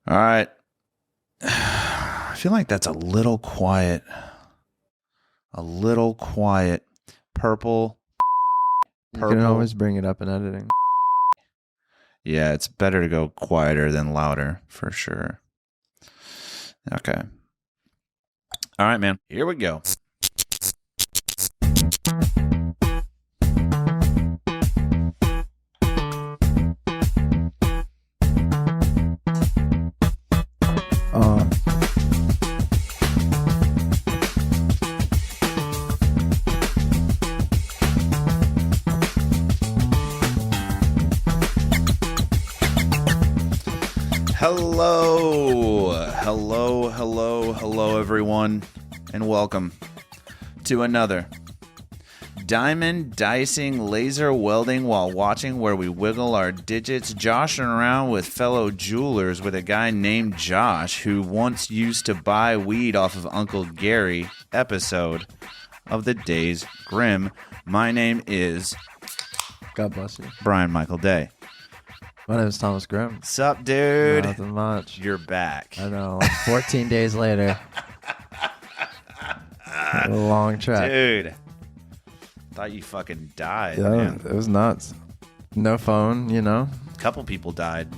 All right. I feel like that's a little quiet. A little quiet. Purple. You can always bring it up in editing. Yeah, it's better to go quieter than louder, for sure. Okay. All right, man. Here we go. Hello, everyone, and welcome to another diamond dicing, laser welding while watching where we wiggle our digits, joshing around with fellow jewelers with a guy named Josh who once used to buy weed off of Uncle Gary episode of the Days Grimm. My name is... God bless you. Brian Michael Day. My name is Thomas Grimm. Sup, dude? Nothing much. You're back. I know. Like 14 days later. A long trek. Dude. Thought you fucking died, Yeah, man. it was nuts. No phone, you know? A couple people died.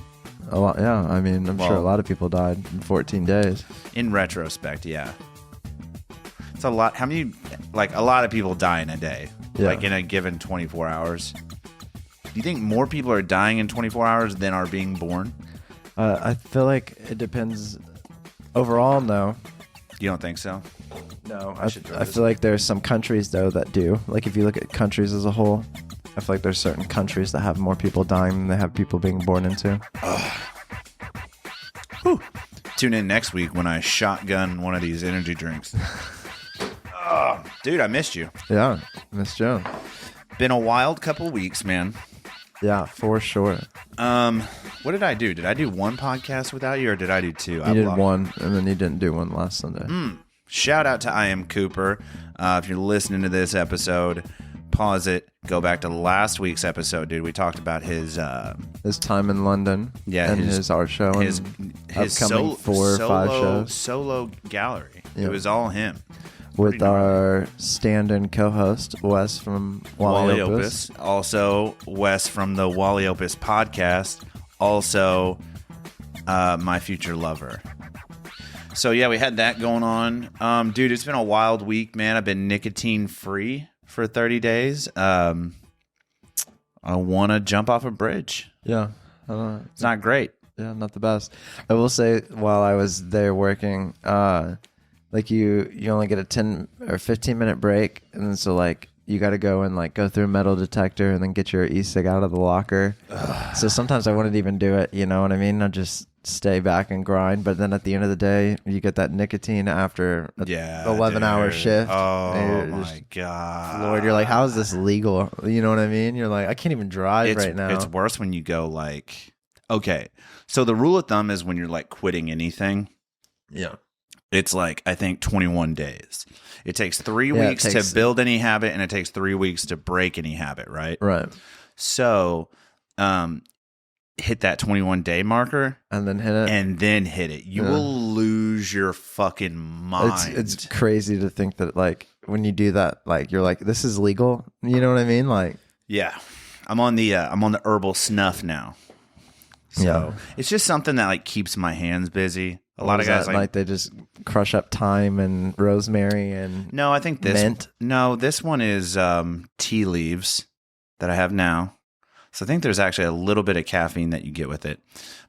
A lot. Yeah, I mean, I'm sure a lot of people died in 14 days. In retrospect, yeah. It's a lot. How many, like, a lot of people die in a day. Yeah. Like, in a given 24 hours. Do you think more people are dying in 24 hours than are being born? I feel like it depends. Overall, no. You don't think so? No. I feel like there's some countries, though, that do. Like, if you look at countries as a whole, I feel like there's certain countries that have more people dying than they have people being born into. Whew. Tune in next week when I shotgun one of these energy drinks. Oh, dude, I missed you. Yeah, Miss Joe. Been a wild couple weeks, man. Yeah, for sure. What did I do? Did I do one podcast without you, or did I do two? You did one, and then you didn't do one last Sunday. Shout out to I Am Cooper. If you're listening to this episode, pause it. Go back to last week's episode, dude. We talked about his time in London. Yeah, and his art show. His upcoming 4 or 5 shows. Solo gallery. Yep. It was all him. With our stand-in co-host, Wes from Wally Opus. Also, Wes from the Wally Opus podcast. Also, my future lover. So, yeah, we had that going on. Dude, it's been a wild week, man. I've been nicotine-free for 30 days. I want to jump off a bridge. Yeah. It's not great. Yeah, not the best. I will say, while I was there working... like you only get a 10 or 15 minute break, and then so like you got to go and like go through a metal detector and then get your e-cig out of the locker. So sometimes I wouldn't even do it, you know what I mean? I'd just stay back and grind, but then at the end of the day you get that nicotine after a 11-hour shift. Oh my god, Lord, you're like, how is this legal? You know what I mean? You're like, I can't even drive right now. It's worse when you go like, okay, so the rule of thumb is when you're like quitting anything, it's like, I think 21 days. It takes 3 weeks to build any habit, and it takes 3 weeks to break any habit, right? Right. So, hit that 21-day marker. And then hit it. You will lose your fucking mind. It's crazy to think that, like, when you do that, like, you're like, this is legal. You know what I mean? Like, yeah. I'm on the herbal snuff now. So, it's just something that, like, keeps my hands busy. A lot of guys like they just crush up thyme and rosemary and no, I think this mint. No, this one is tea leaves that I have now. So I think there's actually a little bit of caffeine that you get with it.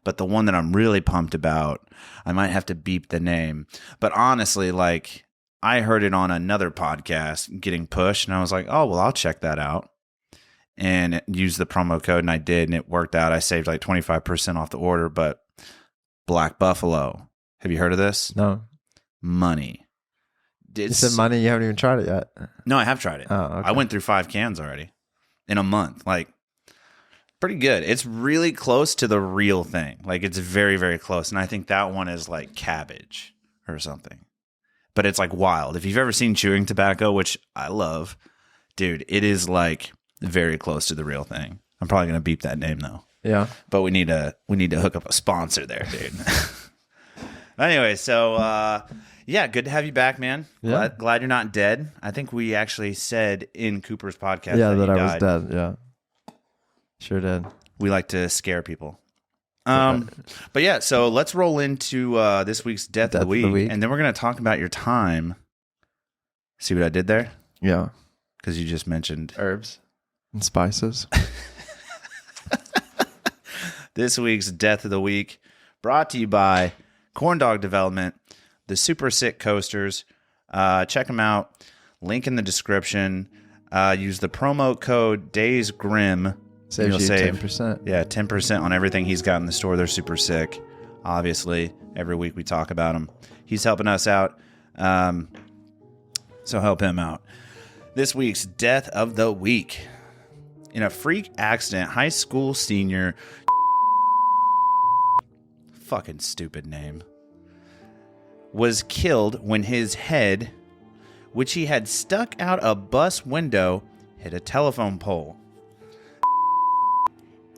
But the one that I'm really pumped about, I might have to beep the name. But honestly, like, I heard it on another podcast getting pushed, and I was like, oh, well, I'll check that out. And use the promo code, and I did, and it worked out. I saved like 25% off the order. But Black Buffalo. Have you heard of this? No. Money. You said money? You haven't even tried it yet. No, I have tried it. Oh, okay. I went through 5 cans already in a month. Like, pretty good. It's really close to the real thing. Like, it's very, very close. And I think that one is like cabbage or something. But it's like wild. If you've ever seen chewing tobacco, which I love, dude, it is like very close to the real thing. I'm probably going to beep that name though. Yeah. But we need to hook up a sponsor there, dude. Anyway, so yeah, good to have you back, man. Yeah. Glad you're not dead. I think we actually said in Cooper's podcast that I you was died. dead. Yeah, sure did. We like to scare people. But yeah, so let's roll into this week's Death of the Week, and then we're going to talk about your time. See what I did there? Yeah. Because you just mentioned herbs and spices. This week's Death of the Week brought to you by Corn Dog Development, the Super Sick Coasters. Check them out. Link in the description. Use the promo code Days Grimm. Saves you 10%. Yeah, 10% on everything he's got in the store. They're super sick. Obviously, every week we talk about him. He's helping us out. So help him out. This week's Death of the Week. In a freak accident, high school senior... fucking stupid name... was killed when his head, which he had stuck out a bus window, hit a telephone pole.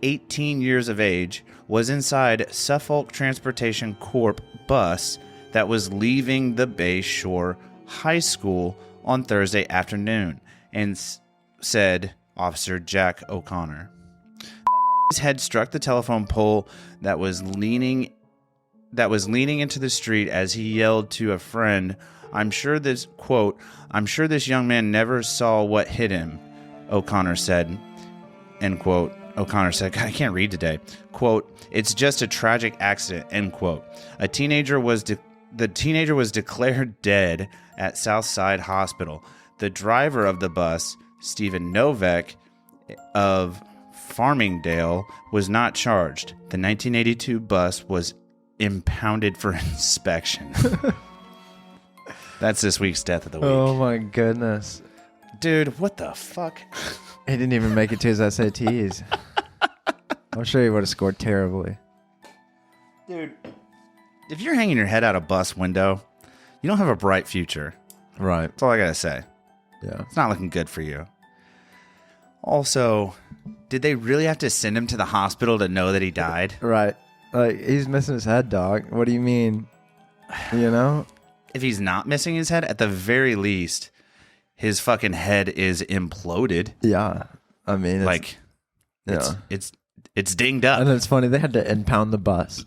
18 years of age, was inside Suffolk Transportation Corp bus that was leaving the Bay Shore High School on Thursday afternoon, and said Officer Jack O'Connor. His head struck the telephone pole that was leaning into the street as he yelled to a friend, I'm sure this young man never saw what hit him, O'Connor said, end quote. O'Connor said, God, I can't read today. Quote, it's just a tragic accident, end quote. The teenager was declared dead at Southside Hospital. The driver of the bus, Stephen Novak of Farmingdale, was not charged. The 1982 bus was impounded for inspection. That's this week's Death of the Week. Oh my goodness. Dude, what the fuck? He didn't even make it to his SATs. I'm sure he would have scored terribly. Dude, if you're hanging your head out a bus window, you don't have a bright future. Right. That's all I gotta say. Yeah. It's not looking good for you. Also, did they really have to send him to the hospital to know that he died? Right. Like, he's missing his head, dog. What do you mean? You know? If he's not missing his head, at the very least, his fucking head is imploded. Yeah. I mean, it's dinged up. And it's funny, they had to impound the bus.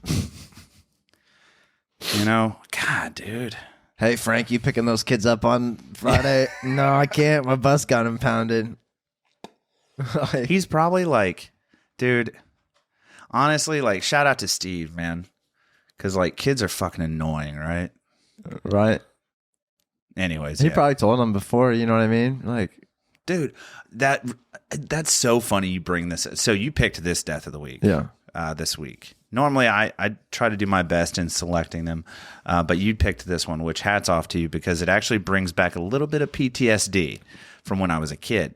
You know? God, dude. Hey, Frank, you picking those kids up on Friday? No, I can't. My bus got impounded. He's probably like, dude, honestly, like, shout out to Steve, man. Because, like, kids are fucking annoying, right? Right. Anyways, he probably told them before, you know what I mean? Like, dude, that's so funny you bring this. So you picked this Death of the Week. Yeah. This week. Normally, I try to do my best in selecting them, but you picked this one, which hats off to you because it actually brings back a little bit of PTSD from when I was a kid.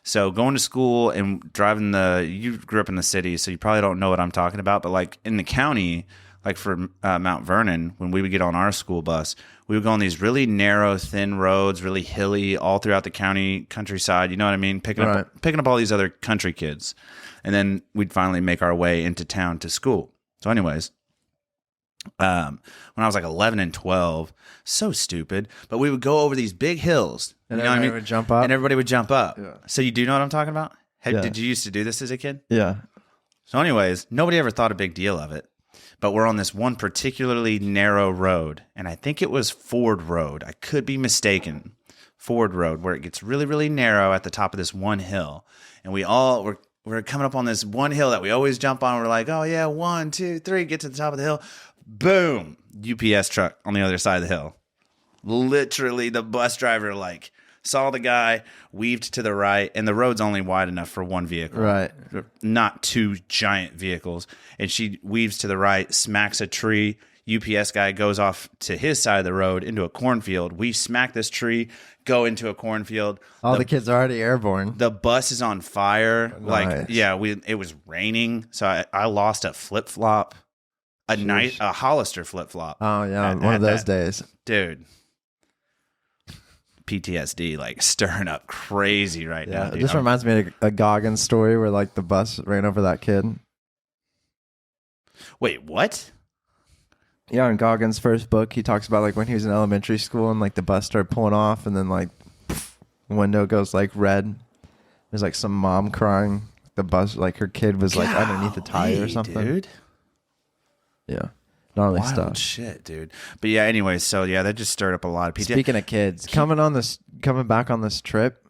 So going to school and driving you grew up in the city, so you probably don't know what I'm talking about, but like in the county, like for Mount Vernon, when we would get on our school bus, we would go on these really narrow, thin roads, really hilly, all throughout the countryside. You know what I mean? Picking up all these other country kids. And then we'd finally make our way into town to school. So anyways, when I was like 11 and 12, so stupid, but we would go over these big hills. And you know what I mean? would jump up. And everybody would jump up. Yeah. So you do know what I'm talking about? Yeah. Did you used to do this as a kid? Yeah. So anyways, nobody ever thought a big deal of it. But we're on this one particularly narrow road, and I think it was Ford Road. I could be mistaken. Ford Road, where it gets really, really narrow at the top of this one hill. And we're coming up on this one hill that we always jump on. We're like, oh yeah, 1, 2, 3, get to the top of the hill. Boom! UPS truck on the other side of the hill. Literally, the bus driver like saw the guy, weaved to the right, and the road's only wide enough for one vehicle. Right. Not two giant vehicles. And she weaves to the right, smacks a tree. UPS guy goes off to his side of the road into a cornfield. We smack this tree, go into a cornfield. All the kids are already airborne. The bus is on fire. Nice. Like, yeah, it was raining. So I lost a flip-flop, a Hollister flip-flop. Oh, yeah. One of those days. Dude. PTSD, like, stirring up crazy right now. Dude. This reminds me of a Goggins story where, like, the bus ran over that kid. Wait, what? Yeah, in Goggins' first book, he talks about like when he was in elementary school and like the bus started pulling off, and then like window goes like red. There's like some mom crying. The bus, like her kid was like underneath the tire or something. Dude. Yeah, gnarly Wild stuff. shit, dude. But yeah, anyway, so yeah, that just stirred up a lot of people. Speaking of kids, coming back on this trip,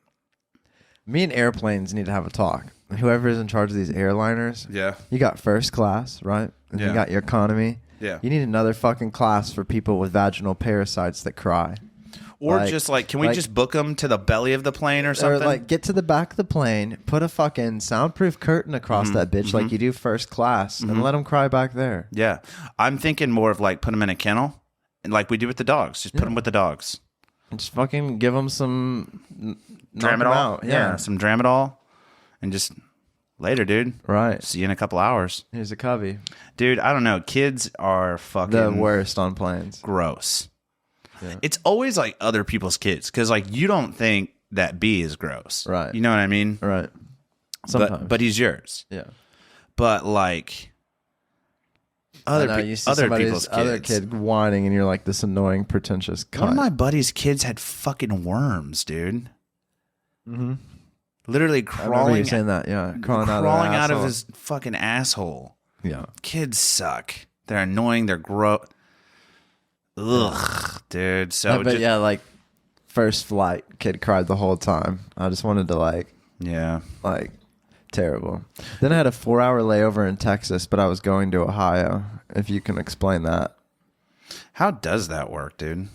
me and airplanes need to have a talk. Whoever is in charge of these airliners, Yeah. you got first class, right? And you got your economy. Yeah. You need another fucking class for people with vaginal parasites that cry. Or Like- just like, can we like- just book them to the belly of the plane or something? Or like get to the back of the plane, put a fucking soundproof curtain across that bitch like you do first class, and let them cry back there. Yeah. I'm thinking more of like put them in a kennel and like we do with the dogs. Just put them with the dogs. And just fucking give them some knock 'em Tramadol. out. Yeah. Some Tramadol. And just later, dude. Right. See you in a couple hours. Here's a cubby. Dude, I don't know. Kids are fucking The worst on planes. gross. Yeah. It's always like other people's kids because like you don't think that B is gross. Right. You know what I mean? Right. Sometimes. But he's yours. Yeah. But like I know, you see other somebody's people's kids. other kid whining, and you're like this annoying, pretentious cunt. One of my buddy's kids had fucking worms, dude. Mm-hmm. Literally I remember crawling you saying that. Yeah, crawling out out of of their his fucking asshole. Yeah. Kids suck. They're annoying. They're gross. Ugh, dude. So But yeah, like first flight, kid cried the whole time. I just wanted to like terrible. Then I had a 4-hour layover in Texas, but I was going to Ohio. If you can explain that. How does that work, dude?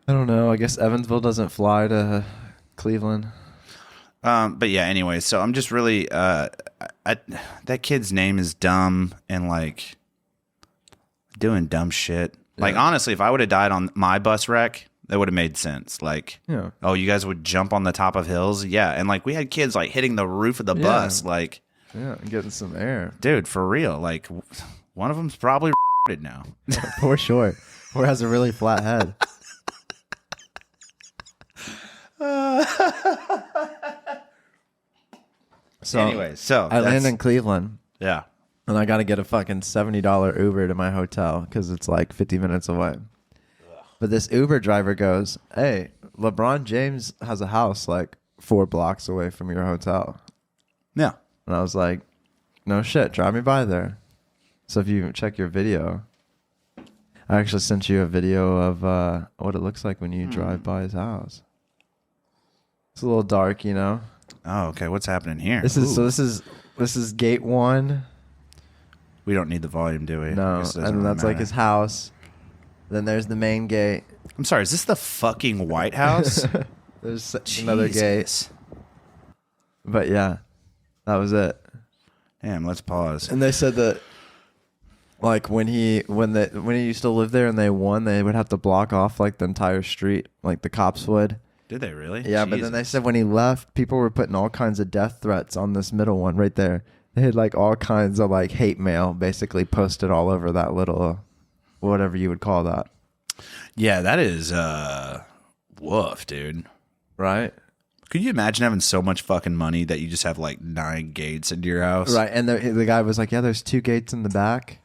I don't know. I guess Evansville doesn't fly to Cleveland. But yeah, anyway, so I'm just really that kid's name is dumb and like doing dumb shit. Like honestly, if I would have died on my bus wreck, that would have made sense. Like, oh, you guys would jump on the top of hills, yeah, and like we had kids like hitting the roof of the bus, like, getting some air, dude, for real. Like, one of them's probably now. Poor short, or has a really flat head. So anyway, so I land in Cleveland. Yeah. And I got to get a fucking $70 Uber to my hotel because it's like 50 minutes away. But this Uber driver goes, hey, LeBron James has a house like 4 blocks away from your hotel. Yeah. And I was like, no shit, drive me by there. So if you check your video, I actually sent you a video of what it looks like when you drive by his house. It's a little dark, you know. Oh, okay. What's happening here? This is gate 1. We don't need the volume, do we? No, and that's like his house. Then there's the main gate. I'm sorry, is this the fucking White House? There's another gate. But yeah, that was it. Damn, let's pause. And they said that like when he used to live there and they won, they would have to block off like the entire street, like the cops would. Did they really? Yeah, Jesus. but then they said when he left, people were putting all kinds of death threats on this middle one right there. They had like all kinds of like hate mail basically posted all over that little, whatever you would call that. Yeah, that is woof, dude. Right? Could you imagine having so much fucking money that you just have like 9 gates into your house? Right, and the guy was like, yeah, there's 2 gates in the back.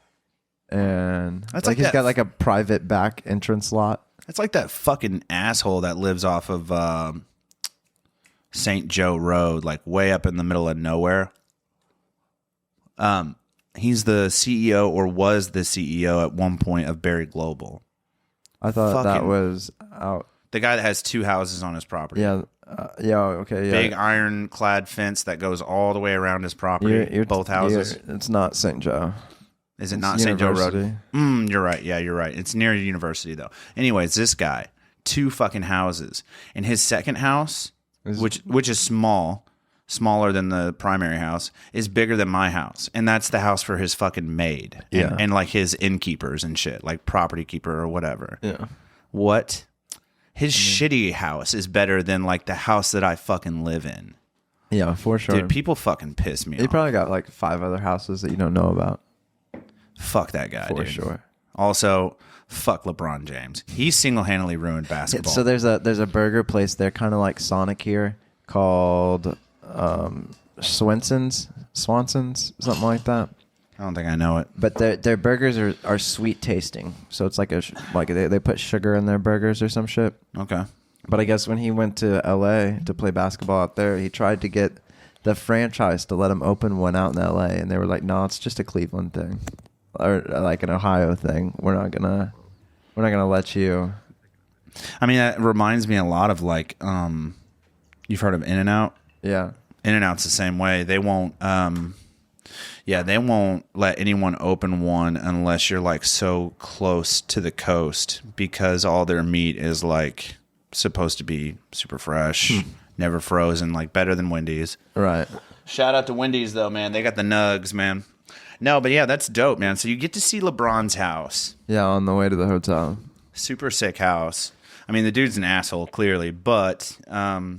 And that's like he's got like a private back entrance lot. It's like that fucking asshole that lives off of St. Joe Road, like way up in the middle of nowhere. He's the CEO or was the CEO at one point of Berry Global. I thought that was out. The guy that has 2 houses on his property. Yeah. Okay. Yeah. Big ironclad fence that goes all the way around his property. Both houses. It's not St. Joe. Is it not St. Joe Road? You're right. Yeah, you're right. It's near a university though. Anyways, this guy, 2 fucking houses, and his second house, which is smaller than the primary house, is bigger than my house, and that's the house for his fucking maid, and like his innkeepers and shit, like property keeper or whatever. Yeah. What? His shitty house is better than like the house that I fucking live in. Yeah, for sure. Dude, people fucking piss me off. He probably got like 5 other houses that you don't know about. Fuck that guy, for dude. sure. Also, fuck LeBron James. He single-handedly ruined basketball. So there's a burger place there, kind of like Sonic here, called Swanson's, something like that. I don't think I know it. But their burgers are sweet tasting. So it's like they put sugar in their burgers or some shit. Okay. But I guess when he went to LA to play basketball out there, he tried to get the franchise to let him open one out in LA, and they were like, "No, it's just a Cleveland thing, or like an Ohio thing. We're not gonna let you." I mean, that reminds me a lot of like, you've heard of In-N-Out? Yeah. In-N-Out's the same way. They won't, they won't let anyone open one unless you're like so close to the coast, because all their meat is like supposed to be super fresh, never frozen, like better than Wendy's. Right. Shout out to Wendy's though, man. They got the nugs, man. No, but yeah, that's dope, man. So you get to see LeBron's house. Yeah, on the way to the hotel. Super sick house. I mean, the dude's an asshole, clearly, but yeah,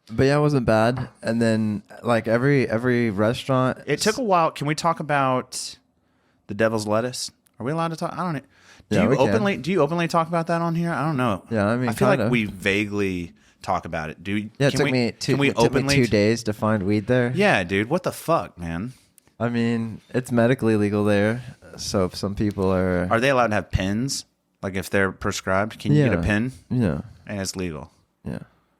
it wasn't bad. And then like every restaurant, it took a while. Can we talk about the Devil's Lettuce? Are we allowed to talk? I don't know. Do you openly talk about that on here? I don't know. Yeah, I mean, I feel like we vaguely talk about it. Yeah, it took me 2 days to find weed there. Yeah, dude. What the fuck, man? I mean, it's medically legal there. So if some people are they allowed to have pens? Like if they're prescribed, can you get a pen? Yeah. And it's legal. Yeah.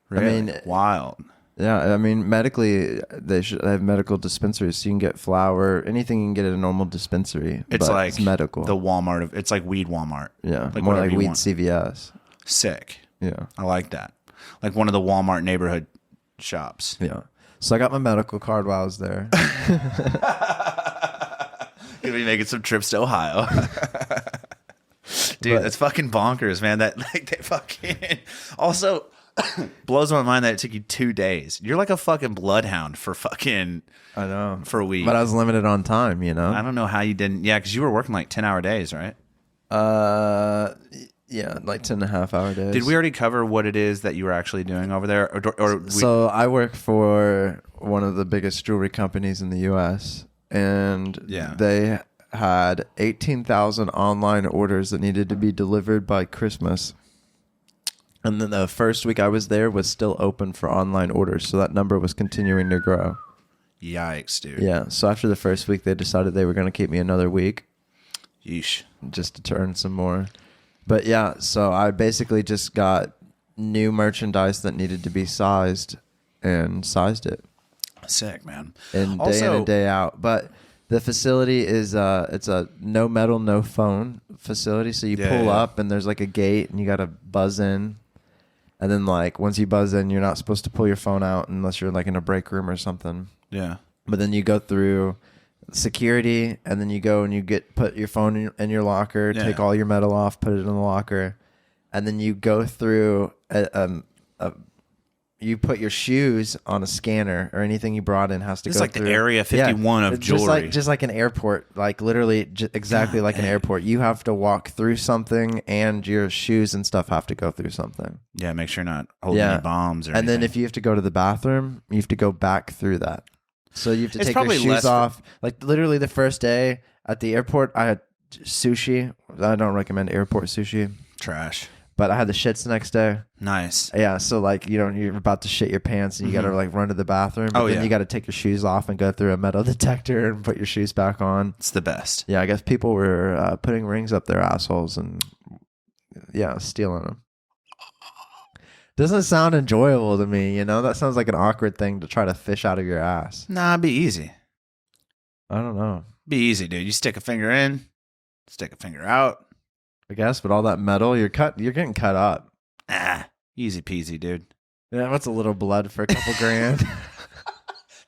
Really? I mean, wild. Yeah, I mean, medically, they should have medical dispensaries, so you can get flour, anything you can get at a normal dispensary. It's like it's medical. The Walmart it's like weed Walmart. Yeah, like more like weed CVS. Sick. Yeah, I like that. Like one of the Walmart neighborhood shops. Yeah. So I got my medical card while I was there. Gonna be making some trips to Ohio. Dude, that's fucking bonkers, man. That like they fucking also blows my mind that it took you 2 days. You're like a fucking bloodhound for fucking I know. For a week. But I was limited on time, you know. I don't know how you didn't. Yeah, because you were working like 10-hour days, right? Yeah, like 10.5-hour days. Did we already cover what it is that you were actually doing over there? So I work for one of the biggest jewelry companies in the U.S. and they had 18,000 online orders that needed to be delivered by Christmas. And then the first week I was there was still open for online orders, so that number was continuing to grow. Yikes, dude. Yeah, so after the first week, they decided they were going to keep me another week. Yeesh. Just to turn some more. But yeah, so I basically just got new merchandise that needed to be sized and sized it. Sick, man. And day in and day out. But the facility is it's a no metal, no phone facility. So you pull up and there's like a gate and you got to buzz in. And then like once you buzz in, you're not supposed to pull your phone out unless you're like in a break room or something. Yeah. But then you go through security and then you go and you put your phone in your locker, take all your metal off, put it in the locker. And then you go through you put your shoes on a scanner, or anything you brought in has to it's go like through. The Area 51 of jewelry. Just like an airport, like literally exactly like an airport. You have to walk through something and your shoes and stuff have to go through something. Yeah, make sure you're not holding any bombs or anything. anything. Then if you have to go to the bathroom, you have to go back through that. So you have to take your shoes off. Like literally the first day at the airport, I had sushi. I don't recommend airport sushi. Trash. But I had the shits the next day. Nice. Yeah, so like, you know, you're about to shit your pants and you got to like run to the bathroom. But then you got to take your shoes off and go through a metal detector and put your shoes back on. It's the best. Yeah, I guess people were putting rings up their assholes and stealing them. Doesn't sound enjoyable to me, you know? That sounds like an awkward thing to try to fish out of your ass. Nah, it'd be easy. I don't know. Be easy, dude. You stick a finger in, stick a finger out. I guess, but all that metal, you're getting cut up. Easy peasy, dude. Yeah, what's a little blood for a couple grand?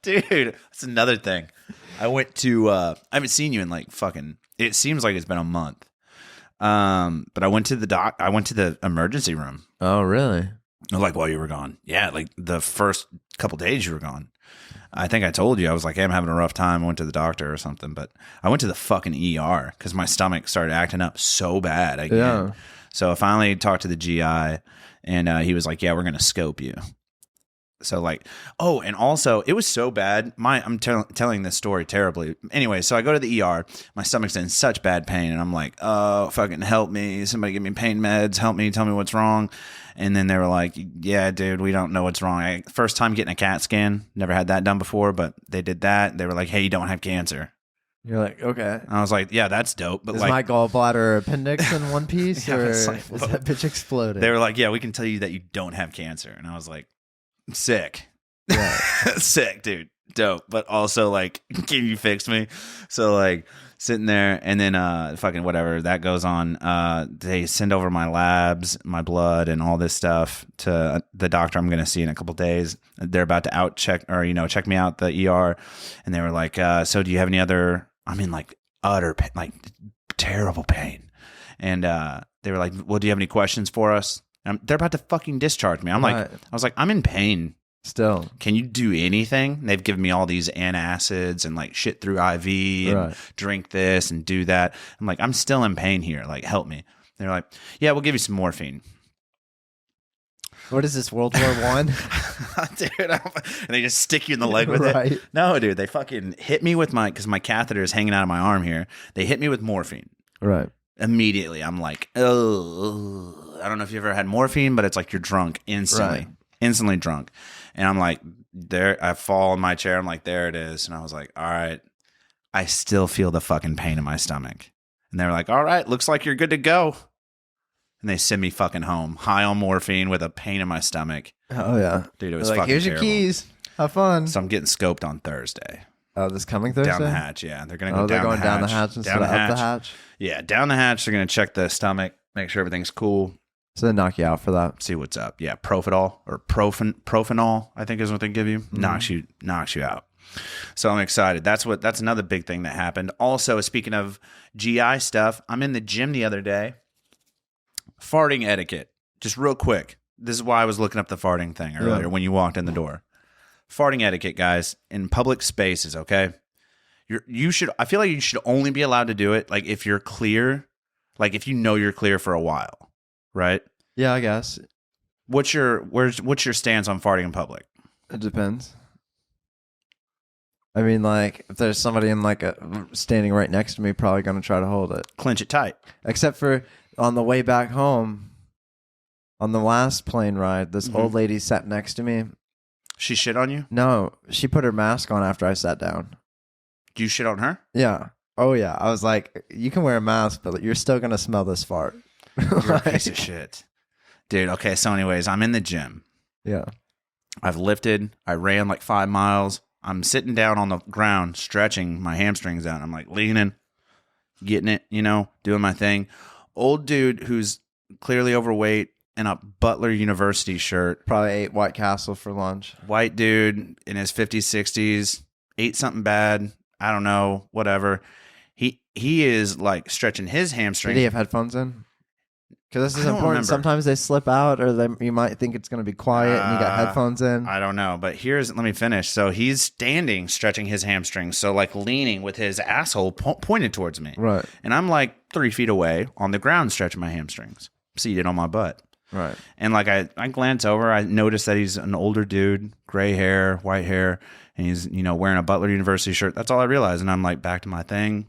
Dude, that's another thing. I went to I haven't seen you in like fucking, it seems like it's been a month. But I went to the emergency room. Oh, really? Like while you were gone. Yeah, like the first couple days you were gone. I think I told you, I was like, hey, I'm having a rough time. I went to the doctor or something, but I went to the fucking ER because my stomach started acting up so bad again. Yeah. So I finally talked to the GI and he was like, yeah, we're going to scope you. So like, oh, and also it was so bad. I'm telling this story terribly. Anyway, so I go to the ER. My stomach's in such bad pain and I'm like, oh, fucking help me. Somebody give me pain meds. Help me. Tell me what's wrong. And then they were like, yeah, dude, we don't know what's wrong. First time getting a CAT scan. Never had that done before, but they did that. They were like, hey, you don't have cancer. You're like, okay. And I was like, yeah, that's dope. But Is like, my gallbladder appendix in one piece, Yeah, or it's is like, that bitch exploded? they were like, yeah, we can tell you that you don't have cancer. And I was like, sick. Yeah. Sick, dude. Dope. But also like, can you fix me? So like sitting there and then fucking whatever that goes on. They send over my labs, my blood and all this stuff to the doctor I'm going to see in a couple days. They're about to check me out the ER. And they were like, so do you have any other, I'm in like utter pain, like terrible pain. And they were like, well, do you have any questions for us? And they're about to fucking discharge me. I was like, I'm in pain. Still, Can you do anything? They've given me all these antacids and like shit through IV and drink this and do that. I'm like, I'm still in pain here. Like, help me. They're like, yeah, we'll give you some morphine. what is this, World War One? Dude, and they just stick you in the leg with it. No, dude, they fucking hit me with because my catheter is hanging out of my arm here. They hit me with morphine. Right. Immediately, I'm like, oh, I don't know if you've ever had morphine, but it's like you're drunk instantly. Instantly drunk. And I'm like, there, I fall in my chair. I'm like, there it is. And I was like, all right, I still feel the fucking pain in my stomach. And they're like, all right, looks like you're good to go. And they send me fucking home, high on morphine with a pain in my stomach. Oh, yeah. Dude, it was like, fucking here's terrible. your keys. Have fun. So I'm getting scoped on Thursday. Oh, this coming Thursday? Down the hatch, yeah. They're going to go they're going down the hatch instead of up the hatch? Yeah, down the hatch. They're going to check the stomach, make sure everything's cool. So they knock you out for that. See what's up. Yeah, Profidol or Profanol, I think is what they give you. Knocks you out. So I'm excited. That's another big thing that happened. Also, speaking of GI stuff, I'm in the gym the other day. Farting etiquette. Just real quick. This is why I was looking up the farting thing earlier when you walked in the door. Farting etiquette, guys, in public spaces, okay? I feel like you should only be allowed to do it like if you're clear, like if you know you're clear for a while. Right? Yeah, I guess. What's your stance on farting in public? It depends. I mean, like, if there's somebody in standing right next to me, probably going to try to hold it. Clench it tight. Except for on the way back home, on the last plane ride, this old lady sat next to me. She shit on you? No, she put her mask on after I sat down. Do you shit on her? Yeah. Oh, yeah. I was like, you can wear a mask, but you're still going to smell this fart. You're a piece of shit. Dude, okay, so anyways, I'm in the gym. Yeah. I've lifted. I ran like 5 miles. I'm sitting down on the ground, stretching my hamstrings out. I'm like leaning, getting it, doing my thing. Old dude who's clearly overweight in a Butler University shirt. Probably ate White Castle for lunch. White dude in his 50s, 60s, ate something bad. I don't know, whatever. He is like stretching his hamstrings. Did he have headphones in? Because this is important. Remember. Sometimes they slip out, or you might think it's going to be quiet, and you got headphones in. I don't know, but let me finish. So he's standing, stretching his hamstrings, so like leaning with his asshole pointed towards me. Right. And I'm like 3 feet away on the ground, stretching my hamstrings, seated on my butt. Right. And like I glance over, I notice that he's an older dude, gray hair, white hair, and he's wearing a Butler University shirt. That's all I realized, and I'm like back to my thing.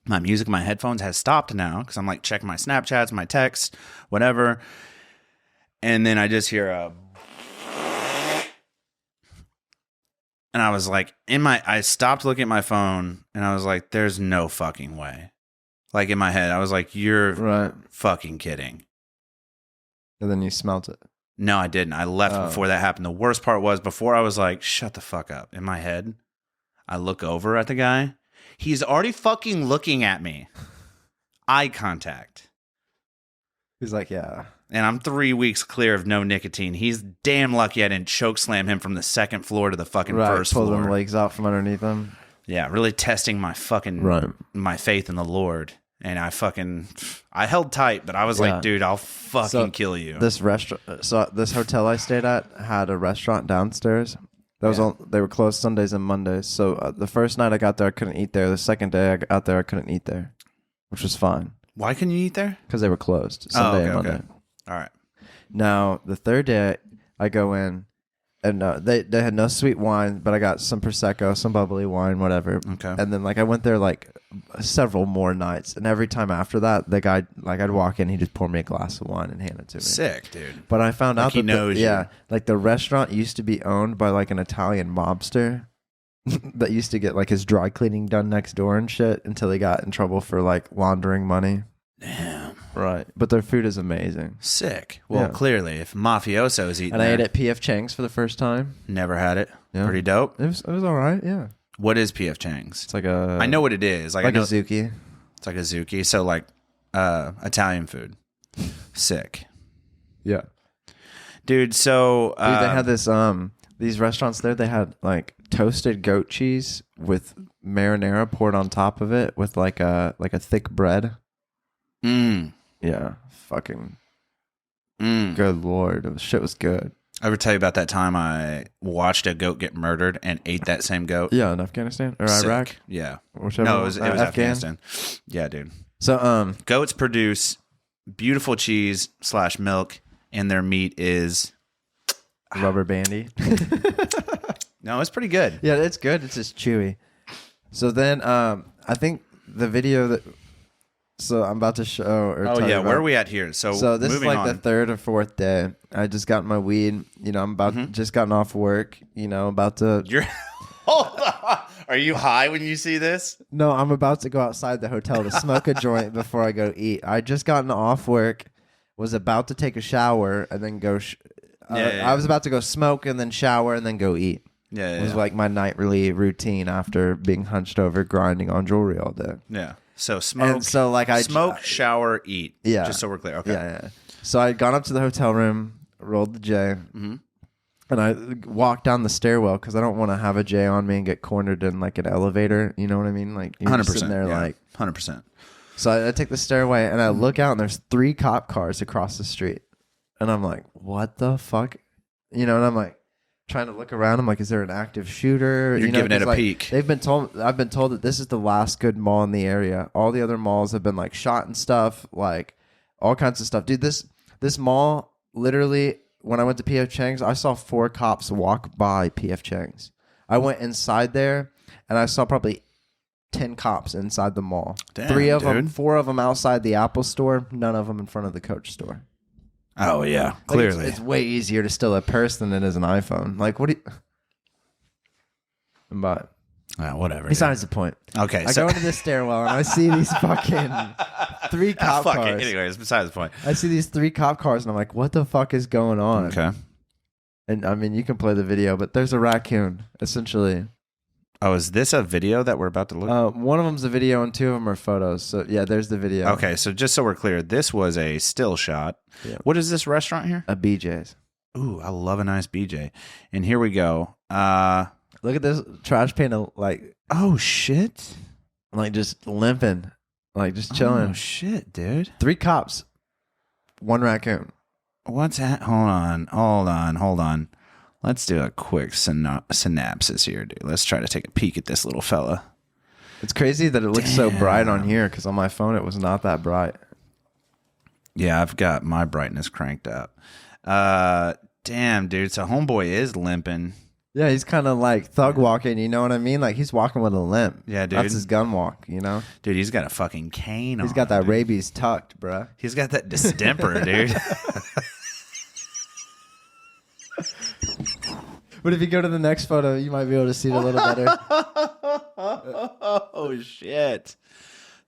My music, my headphones has stopped now because I'm like checking my Snapchats, my texts, whatever. And then I just hear and I was like, I stopped looking at my phone and I was like, there's no fucking way. Like in my head, I was like, you're fucking kidding. And then you smelt it. No, I didn't. I left before that happened. The worst part was before I was like, shut the fuck up. In my head, I look over at the guy. He's already fucking looking at me. Eye contact. He's like, yeah. And I'm 3 weeks clear of no nicotine. He's damn lucky I didn't choke slam him from the second floor to the fucking first floor. Pull them legs out from underneath him. Yeah, really testing my fucking my faith in the Lord. And I held tight, but I was like, dude, I'll fucking kill you. This hotel I stayed at had a restaurant downstairs. They were closed Sundays and Mondays. So the first night I got there, I couldn't eat there. The second day I got there, I couldn't eat there, which was fine. Why couldn't you eat there? Because they were closed Sunday and Monday. Okay. All right. Now, the third day I go in, and they had no sweet wine, but I got some Prosecco, some bubbly wine, whatever. Okay. And then I went there several more nights, and every time after that, the guy I'd walk in, he'd just pour me a glass of wine and hand it to me. Sick, dude. But I found out he knows you. the restaurant used to be owned by an Italian mobster. that used to get like his dry cleaning done next door and shit until he got in trouble for like laundering money. Damn. Right. But their food is amazing. Sick. Well, Yeah. Clearly, if mafioso's eating And I ate at P.F. Chang's for the first time. Never had it. Yeah. Pretty dope. It was all right, yeah. What is P.F. Chang's? It's like a... I know what it is. Like a I know, Zuki. it's like a Zuki. So like Italian food. Sick. Yeah. Dude, so... Dude, they had this... These restaurants there, they had like toasted goat cheese with marinara poured on top of it with like a thick bread. Yeah, fucking good lord. The shit was good. I ever tell you about that time I watched a goat get murdered and ate that same goat? Yeah, in Afghanistan or Sick. Iraq. Yeah. Whichever No, one. it was Afghan. Afghanistan. Yeah, dude. So Goats produce beautiful cheese / milk, and their meat is... rubber bandy. No, it's pretty good. Yeah, it's good. It's just chewy. So then I think the video that... So I'm about to show... Or Oh, tell you yeah. about, Where are we at here? So this is moving like on. the third or fourth day. I just got my weed. You know, I'm about just gotten off work. You know, about to... You're... Hold on. Are you high when you see this? No, I'm about to go outside the hotel to smoke a joint before I go eat. I just gotten off work, was about to take a shower, and then go... I was about to go smoke and then shower and then go eat. Yeah, It was like my nightly routine after being hunched over grinding on jewelry all day. Yeah. So smoke. And so like I smoke, shower, eat. Yeah. Just so we're clear. Okay. Yeah. So I had gone up to the hotel room, rolled the J, and I walked down the stairwell because I don't want to have a J on me and get cornered in like an elevator. You know what I mean? Like you're 100%. sitting there yeah. like 100%. So I take the stairway and I look out and there's 3 cop cars across the street, and I'm like, what the fuck? You know, and I'm like trying to look around. I'm like, is there an active shooter? You're giving it a peek. I've been told that this is the last good mall in the area. All the other malls have been like shot and stuff, like all kinds of stuff. Dude, this mall, literally, when I went to P.F. Chang's, I saw 4 cops walk by P.F. Chang's. I went inside there and I saw probably 10 cops inside the mall. Damn, 3 of them, dude. 4 of them outside the Apple store, none of them in front of the Coach store. Oh, yeah. Like, Clearly. it's way easier to steal a purse than it is an iPhone. Like, what do you... But Whatever. besides the point. Okay. I go into this stairwell and I see these fucking 3 cop Fuck cars. it. Anyways, besides the point. I see these 3 cop cars and I'm like, what the fuck is going on? Okay. And I mean, you can play the video, but there's a raccoon, essentially. Oh, is this a video that we're about to look? One of them's a video and 2 of them are photos. So yeah, there's the video. Okay, so just so we're clear, this was a still shot. Yeah. What is this restaurant here? A BJ's. Ooh, I love a nice BJ. And here we go. Look at this trash pan, like Oh, shit. just limping, like just chilling. Oh, shit, dude. 3 cops, 1 raccoon. What's that? Hold on. Let's do a quick synopsis here, dude. Let's try to take a peek at this little fella. It's crazy that it looks so bright on here because on my phone it was not that bright. Yeah, I've got my brightness cranked up. Damn, dude. So homeboy is limping. Yeah, he's kind of like thug walking, you know what I mean? Like he's walking with a limp. Yeah, dude. That's his gun walk, you know? Dude, he's got a fucking cane on. He's got that dude. rabies tucked, bruh. He's got that distemper, dude. But if you go to the next photo, you might be able to see it a little better. Oh, shit.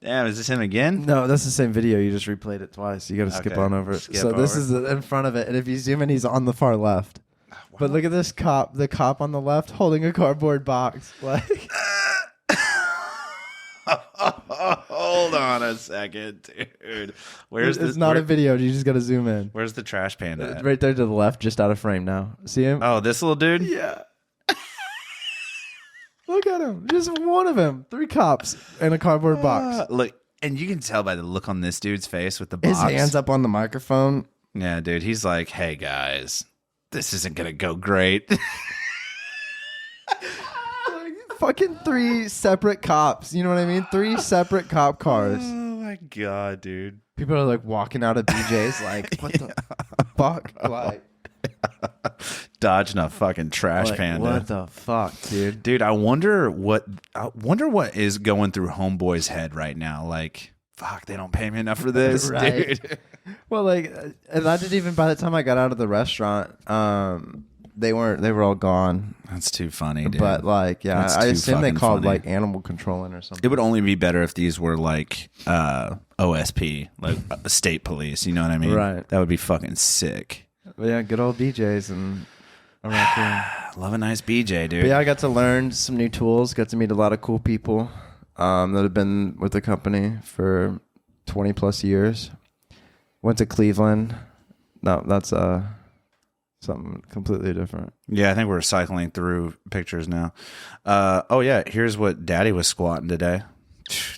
Damn, is this him again? No, that's the same video. You just replayed it twice. You got to skip Okay, on over it. skip So this over. is in front of it. And if you zoom in, he's on the far left. But look at this cop, the cop on the left holding a cardboard box. Like, Hold on a second, dude. Where's it's this? not a video. You just got to zoom in. Where's the trash panda at? Right there to the left, just out of frame now. See him? Oh, this little dude? Yeah. Look at him. Just one of them. 3 cops and a cardboard box. Look, and you can tell by the look on this dude's face with the box. His hands up on the microphone. Yeah, dude. He's like, hey, guys, this isn't going to go great. Like, fucking 3 separate cops. You know what I mean? 3 separate cop cars. Oh, my God, dude. People are like walking out of BJ's like, what the fuck? Like, Dodging a fucking trash like, panda. what the fuck, dude? Dude, I wonder what is going through homeboy's head right now. Like, fuck, they don't pay me enough for this, Right. dude. Well, like, and I didn't even, by the time I got out of the restaurant, they were all gone. That's too funny, dude. But like, yeah, That's I too assume they fucking called funny. like animal control in or something. It would only be better if these were like OSP, like state police. You know what I mean? Right. That would be fucking sick. But yeah, good old BJ's and a raccoon. Love a nice BJ, dude. But yeah, I got to learn some new tools. Got to meet a lot of cool people that have been with the company for 20 plus years. Went to Cleveland. No, that's something completely different. Yeah, I think we're cycling through pictures now. Oh yeah, here's what Daddy was squatting today.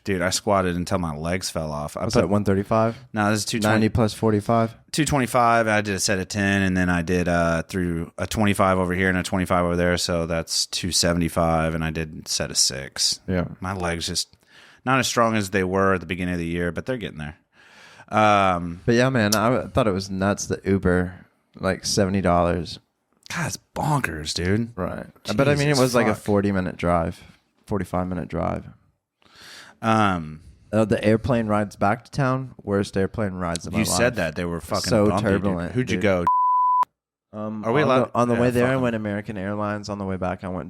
Dude, I squatted until my legs fell off. What's that, 135? No, this is 220. 90 plus 45? 225. I did a set of 10, and then I did through a 25 over here and a 25 over there, so that's 275, and I did a set of 6. Yeah. My legs just not as strong as they were at the beginning of the year, but they're getting there. But yeah, man, I thought it was nuts that Uber, like $70. God, it's bonkers, dude. Right. But I mean, it was like a 40-minute drive, 45-minute drive. The airplane rides back to town, worst airplane rides of my life. You said that. They were fucking so bumpy, turbulent. Dude. Who'd you dude. go? Are we allowed? On the way there, I fucking went American Airlines. On the way back, I went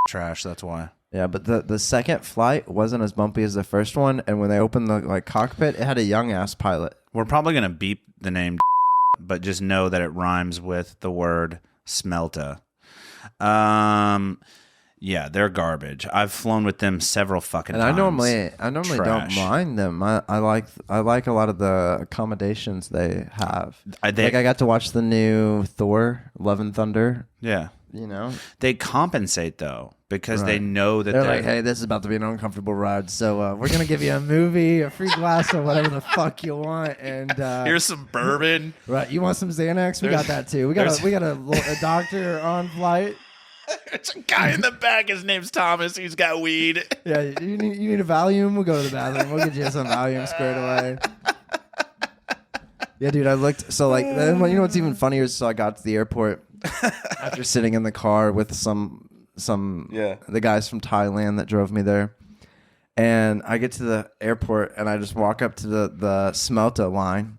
trash. That's why. Yeah, but the second flight wasn't as bumpy as the first one, and when they opened the like cockpit, it had a young ass pilot. We're probably gonna beep the name, but just know that it rhymes with the word smelta. Yeah, they're garbage. I've flown with them several fucking times. I normally Trash. don't mind them. I like a lot of the accommodations they have. I got to watch the new Thor: Love and Thunder. Yeah. You know, they compensate though because they know that they're like, hey, this is about to be an uncomfortable ride, so we're gonna give you a movie, a free glass of whatever the fuck you want, and here's some bourbon. Right, you want some Xanax? We got that too. We got a doctor on flight. There's a guy in the back. His name's Thomas. He's got weed. Yeah, you need a Valium? We'll go to the bathroom. We'll get you some Valium squared away. Yeah, dude, I looked. So, like, you know what's even funnier? So I got to the airport after sitting in the car with the guys from Thailand that drove me there. And I get to the airport, and I just walk up to the Smelta line.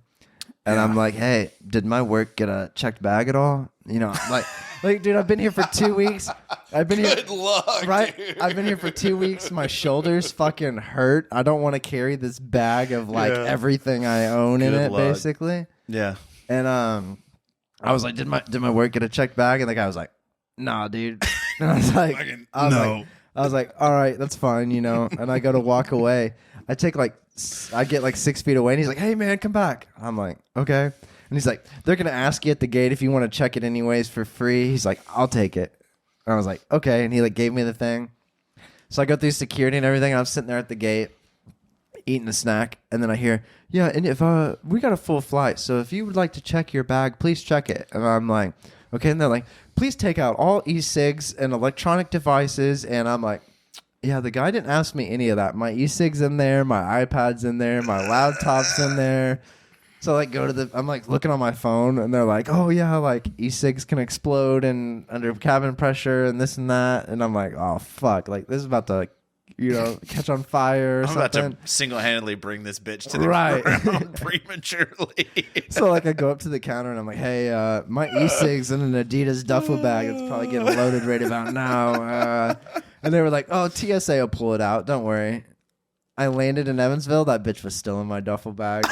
And I'm like, hey, did my work get a checked bag at all? You know, like, dude, I've been here for 2 weeks. Good luck, right? dude. I've been here for 2 weeks. My shoulders fucking hurt. I don't want to carry this bag of everything I own in it, basically. Yeah. And I was like, did my work get a checked bag? And the guy was like, nah, dude. And I was like, no. I was like, all right, that's fine, you know. And I go to walk away. I get like 6 feet away, and he's like, hey, man, come back. I'm like, okay. And he's like, they're going to ask you at the gate if you want to check it anyways for free. He's like, I'll take it. And I was like, okay. And he like gave me the thing. So I go through security and everything. And I'm sitting there at the gate eating a snack. And then I hear, yeah, and if we got a full flight. So if you would like to check your bag, please check it. And I'm like, okay. And they're like, please take out all e-cigs and electronic devices. And I'm like, yeah, the guy didn't ask me any of that. My e-cig's in there. My iPad's in there. My laptop's in there. So like I'm like looking on my phone, and they're like, oh yeah, like e-cigs can explode and under cabin pressure and this and that. And I'm like, oh fuck, like this is about to, catch on fire or something. I'm about to single-handedly bring this bitch to the ground prematurely. So like I go up to the counter and I'm like, hey, my e-cigs in an Adidas duffel bag. It's probably getting loaded right about now. And they were like, oh, TSA will pull it out. Don't worry. I landed in Evansville. That bitch was still in my duffel bag.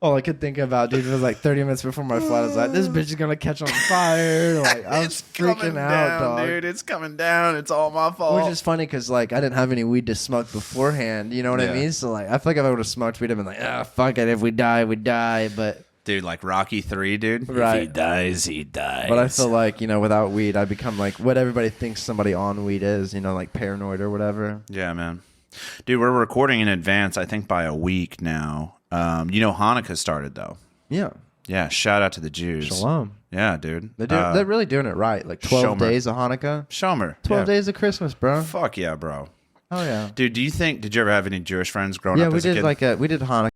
All I could think about, dude, was like 30 minutes before my flight. I was like, this bitch is going to catch on fire. Like, I was freaking out, dog. Dude, it's coming down. It's all my fault. Which is funny because, like, I didn't have any weed to smoke beforehand. You know what I mean? So, like, I feel like if I would have smoked weed, I'd been like, fuck it. If we die, we die. But, dude, like Rocky 3, dude. Right. If he dies, he dies. But I feel like, without weed, I become like what everybody thinks somebody on weed is, like paranoid or whatever. Yeah, man. Dude, we're recording in advance, I think, by a week now. Hanukkah started, though. Yeah. Yeah, shout out to the Jews. Shalom. Yeah, dude. They're really doing it right. Like 12 days of Hanukkah. Shomer. 12 days of Christmas, bro. Fuck yeah, bro. Oh, yeah. Dude, did you ever have any Jewish friends growing up as a kid? We did Hanukkah.